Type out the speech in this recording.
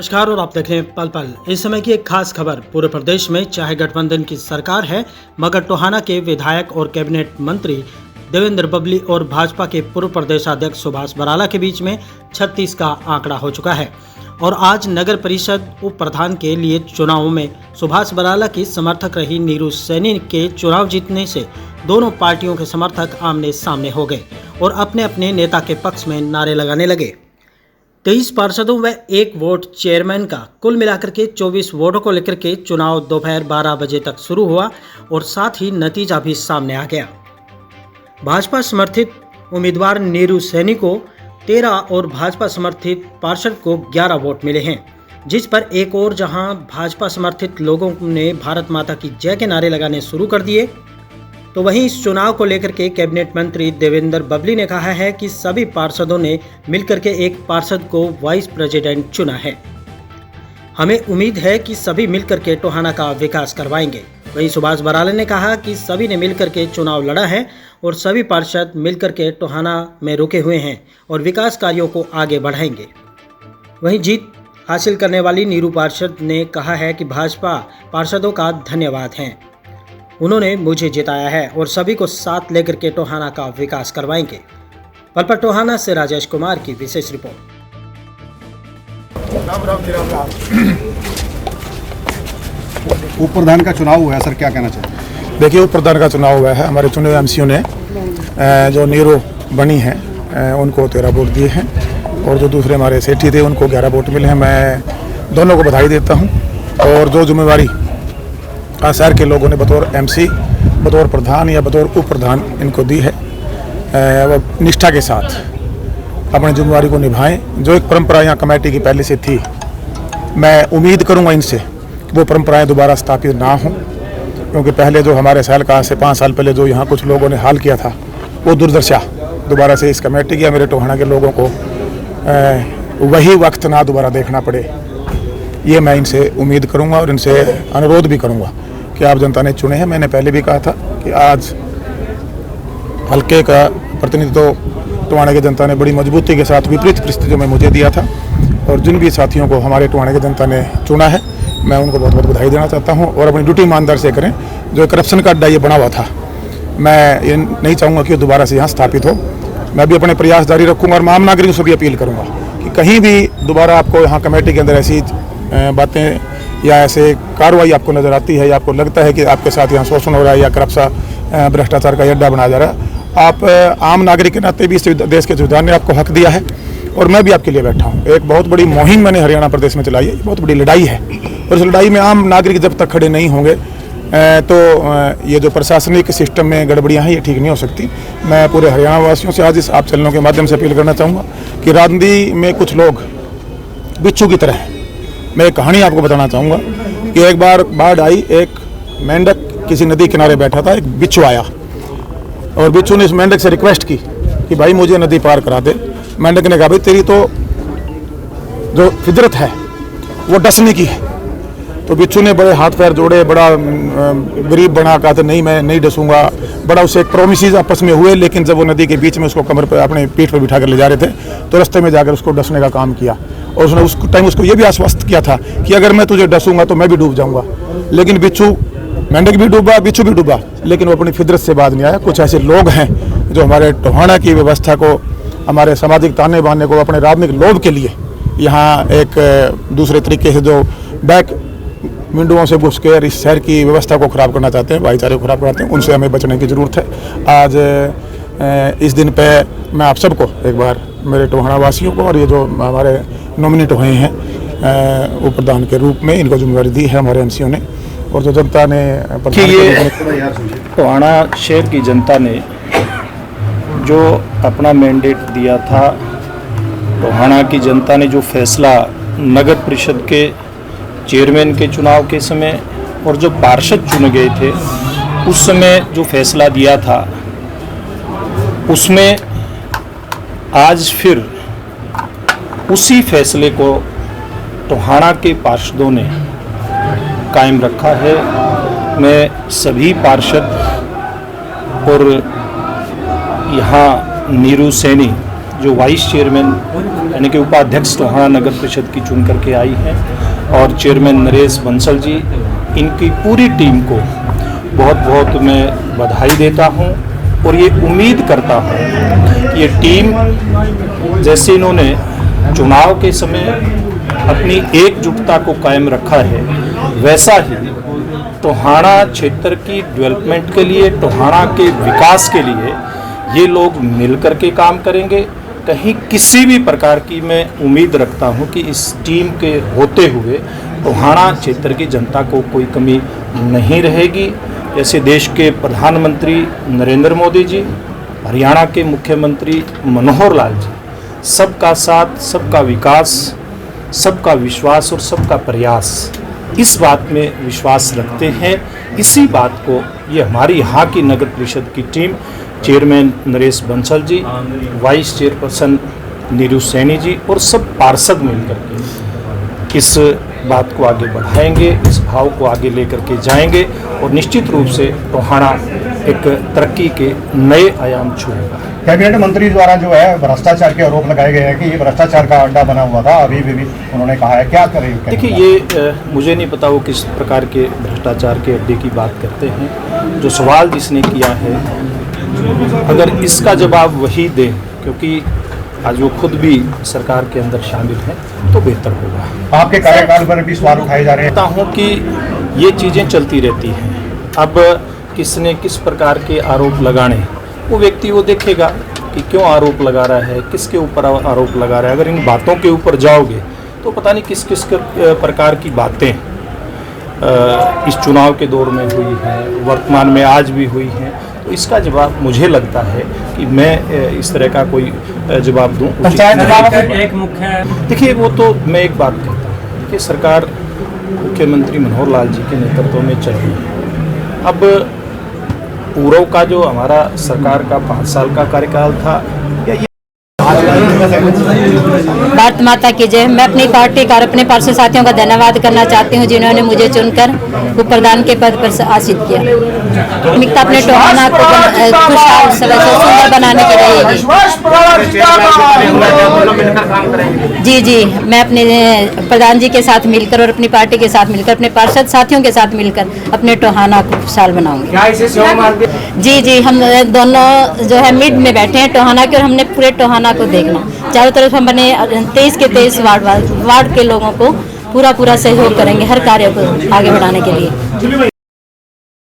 नमस्कार और आप देख रहे हैं पल पल। इस समय की एक खास खबर। पूरे प्रदेश में चाहे गठबंधन की सरकार है, मगर टोहाना के विधायक और कैबिनेट मंत्री देवेंद्र बबली और भाजपा के पूर्व प्रदेशाध्यक्ष सुभाष बराला के बीच में 36 का आंकड़ा हो चुका है। और आज नगर परिषद उप प्रधान के लिए चुनाव में सुभाष बराला की समर्थक रही नीरू सैनी के चुनाव जीतने से दोनों पार्टियों के समर्थक आमने सामने हो गए और अपने अपने नेता के पक्ष में नारे लगाने लगे। 23 पार्षदों व 1 वोट चेयरमैन का कुल मिलाकर के 24 वोटों को लेकर के चुनाव दोपहर 12 बजे तक शुरू हुआ और साथ ही नतीजा भी सामने आ गया। भाजपा समर्थित उम्मीदवार नीरू सैनी को 13 और भाजपा समर्थित पार्षद को 11 वोट मिले हैं, जिस पर एक और जहां भाजपा समर्थित लोगों ने भारत माता की जय के नारे लगाने शुरू कर दिए, तो वहीं इस चुनाव को लेकर के कैबिनेट मंत्री देवेंद्र बबली ने कहा है कि सभी पार्षदों ने मिलकर के एक पार्षद को वाइस प्रेसिडेंट चुना है। हमें उम्मीद है कि सभी मिलकर के टोहाना का विकास करवाएंगे। वहीं सुभाष बराला ने कहा कि सभी ने मिलकर के चुनाव लड़ा है और सभी पार्षद मिलकर के टोहाना में रुके हुए हैं और विकास कार्यों को आगे बढ़ाएंगे। वहीं जीत हासिल करने वाली नीरू पार्षद ने कहा है कि भाजपा पार्षदों का धन्यवाद है, उन्होंने मुझे जिताया है और सभी को साथ लेकर के टोहाना का विकास करवाएंगे। पल पल टोहाना से राजेश कुमार की विशेष रिपोर्ट। उप प्रधान का चुनाव हुआ है सर, क्या कहना चाहिए? देखिए, उप प्रधान का चुनाव हुआ है। हमारे चुने हुए एमसीओ ने जो नीरू बनी है उनको 13 वोट दिए हैं और जो दूसरे हमारे सेठी थे उनको 11 वोट मिले हैं। मैं दोनों को बधाई देता हूं और जो जिम्मेवारी शहर के लोगों ने बतौर एमसी, बतौर प्रधान या बतौर उप प्रधान इनको दी है, वो निष्ठा के साथ अपनी जिम्मेवारी को निभाएं। जो एक परंपरा यहाँ कमेटी की पहले से थी, मैं उम्मीद करूँगा इनसे कि वो परंपराएं दोबारा स्थापित ना हों, क्योंकि पहले जो हमारे शहर का से 5 साल पहले जो यहाँ कुछ लोगों ने हाल किया था, वो दुर्दशा दोबारा से इस कमेटी की या मेरे टोहाना के लोगों को वही वक्त ना दोबारा देखना पड़े, ये मैं इनसे उम्मीद करूँगा और इनसे अनुरोध भी करूँगा कि आप जनता ने चुने हैं। मैंने पहले भी कहा था कि आज हल्के का प्रतिनिधित्व टोहाना की जनता ने बड़ी मजबूती के साथ विपरीत परिस्थितियों में मुझे दिया था और जिन भी साथियों को हमारे टोहाना की जनता ने चुना है, मैं उनको बहुत बहुत बधाई देना चाहता हूं और अपनी ड्यूटी ईमानदार से करें। जो करप्शन का अड्डा ये बना हुआ था, मैं ये नहीं चाहूँगा कि दोबारा से यहाँ स्थापित हो। मैं भी अपने प्रयास जारी रखूँगा और आम नागरिकों से भी अपील करूँगा कि कहीं भी दोबारा आपको यहाँ कमेटी के अंदर ऐसी बातें या ऐसे कार्रवाई आपको नज़र आती है या आपको लगता है कि आपके साथ यहाँ शोषण हो रहा है या करप्शन भ्रष्टाचार का अड्डा बनाया जा रहा है, आप आम नागरिक के नाते भी इस देश के संविधान ने आपको हक दिया है और मैं भी आपके लिए बैठा हूँ। एक बहुत बड़ी मुहिम मैंने हरियाणा प्रदेश में चलाई है, बहुत बड़ी लड़ाई है और इस लड़ाई में आम नागरिक जब तक खड़े नहीं होंगे तो ये जो प्रशासनिक सिस्टम में गड़बड़ियाँ हैं ये ठीक नहीं हो सकती। मैं पूरे हरियाणा वासियों से आज इस आप चैनलों के माध्यम से अपील करना चाहूँगा कि राजनीति में कुछ लोग बिच्छू की तरह हैं। मैं एक कहानी आपको बताना चाहूँगा कि एक बार बाढ़ आई, एक मेंढक किसी नदी किनारे बैठा था, एक बिच्छू आया और बिच्छू ने इस मेंढक से रिक्वेस्ट की कि भाई मुझे नदी पार करा दे। मेंढक ने कहा भाई तेरी तो जो फितरत है वो डसने की है। तो बिच्छू ने बड़े हाथ पैर जोड़े, बड़ा गरीब बना, कहा था नहीं मैं नहीं डसूंगा। बड़ा उससे एक प्रोमिस आपस में हुए, लेकिन जब वो नदी के बीच में उसको कमर पर अपने पीठ पर बिठा कर ले जा रहे थे तो रास्ते में जाकर उसको डसने का काम किया और उसने उस टाइम उसको ये भी आश्वस्त किया था कि अगर मैं तुझे डसूंगा तो मैं भी डूब जाऊंगा। लेकिन बिच्छू, मेंढक भी डूबा, बिच्छू भी डूबा, लेकिन वो अपनी फितरत से बाज नहीं आया। कुछ ऐसे लोग हैं जो हमारे टोहाना की व्यवस्था को, हमारे सामाजिक ताने बाने को अपने राजनीतिक लोभ के लिए यहाँ एक दूसरे तरीके से जो बैक विंडों से घुस के इस शहर की व्यवस्था को ख़राब करना चाहते हैं, भाईचारे को ख़राब करते हैं, उनसे हमें बचने की ज़रूरत है। आज इस दिन पे मैं आप सबको एक बार, मेरे टोहाना वासियों को और ये जो हमारे नॉमिनेट हुए हैं उप प्रधान के रूप में, इनको जिम्मेदारी दी है हमारे एमसीओ ने और जो जनता ने कि ये टोहाना शहर की जनता ने जो अपना मैंडेट दिया था, टोहाना की जनता ने जो फैसला नगर परिषद के चेयरमैन के चुनाव के समय और जो पार्षद चुने गए थे उस समय जो फैसला दिया था, उसमें आज फिर उसी फैसले को टोहाना के पार्षदों ने कायम रखा है। मैं सभी पार्षद और यहाँ नीरू सैनी जो वाइस चेयरमैन यानी कि उपाध्यक्ष टोहाना नगर परिषद की चुन करके आई हैं, और चेयरमैन नरेश बंसल जी, इनकी पूरी टीम को बहुत बहुत मैं बधाई देता हूं, और ये उम्मीद करता हूं कि ये टीम जैसे इन्होंने चुनाव के समय अपनी एकजुटता को कायम रखा है, वैसा ही टोहाना क्षेत्र की डेवलपमेंट के लिए, टोहाना के विकास के लिए ये लोग मिलकर के काम करेंगे। कहीं किसी भी प्रकार की मैं उम्मीद रखता हूं कि इस टीम के होते हुए टोहाना क्षेत्र की जनता को कोई कमी नहीं रहेगी। जैसे देश के प्रधानमंत्री नरेंद्र मोदी जी, हरियाणा के मुख्यमंत्री मनोहर लाल जी, सबका साथ, सबका विकास, सबका विश्वास और सबका प्रयास, इस बात में विश्वास रखते हैं। इसी बात को ये हमारी यहाँ की नगर परिषद की team, chairman Naresh Bansal ji, vice chairperson Neeru Saini ji और सब पार्षद मिलकर के इस बात को आगे बढ़ाएंगे, इस भाव को आगे लेकर के जाएंगे, और निश्चित रूप से टोहाना एक तरक्की के नए आयाम छूएगा। कैबिनेट मंत्री द्वारा जो है भ्रष्टाचार के आरोप लगाए गए हैं कि ये भ्रष्टाचार का अड्डा बना हुआ था, अभी भी उन्होंने कहा है, क्या करें? देखिए, ये मुझे नहीं पता वो किस प्रकार के भ्रष्टाचार के अड्डे की बात करते हैं। जो सवाल जिसने किया है, अगर इसका जवाब वही दे, क्योंकि आज वो खुद भी सरकार के अंदर शामिल हैं, तो बेहतर होगा। आपके कार्यकाल पर भी सवाल उठाए जा रहे हैं। कहता हूँ कि ये चीज़ें चलती रहती हैं। अब किसने किस प्रकार के आरोप लगाने, वो व्यक्ति वो देखेगा कि क्यों आरोप लगा रहा है, किसके ऊपर आरोप लगा रहा है। अगर इन बातों के ऊपर जाओगे तो पता नहीं किस किस प्रकार की बातें इस चुनाव के दौर में हुई हैं, वर्तमान में आज भी हुई हैं। तो इसका जवाब मुझे लगता है कि मैं इस तरह का कोई जवाब दूं। एक मुख्य देखिए, वो तो मैं एक बात कहता हूँ कि सरकार मुख्यमंत्री मनोहर लाल जी के नेतृत्व में चल रही है। अब पूर्व का जो हमारा सरकार का 5 साल का कार्यकाल था, या ये भारत माता की जय। मैं अपनी पार्टी का और अपने पार्षद साथियों का धन्यवाद करना चाहती हूं, जिन्होंने मुझे चुनकर उप प्रधान के पद पर आसीन किया। प्राथमिकता अपने टोहाना को खुशहाल सुंदर बनाने की रहेगी। जी, मैं अपने प्रधान जी के साथ मिलकर और अपनी पार्टी के साथ मिलकर, अपने पार्षद साथियों के साथ मिलकर अपने टोहाना को खुशहाल बनाऊंगी। जी, हम दोनों जो है मिड में बैठे हैं टोहाना के, और हमने पूरे टोहाना को देखना। चारों तरफ हम बने 23 के 23 वार्ड के लोगों को पूरा सहयोग करेंगे हर कार्य को आगे बढ़ाने के लिए।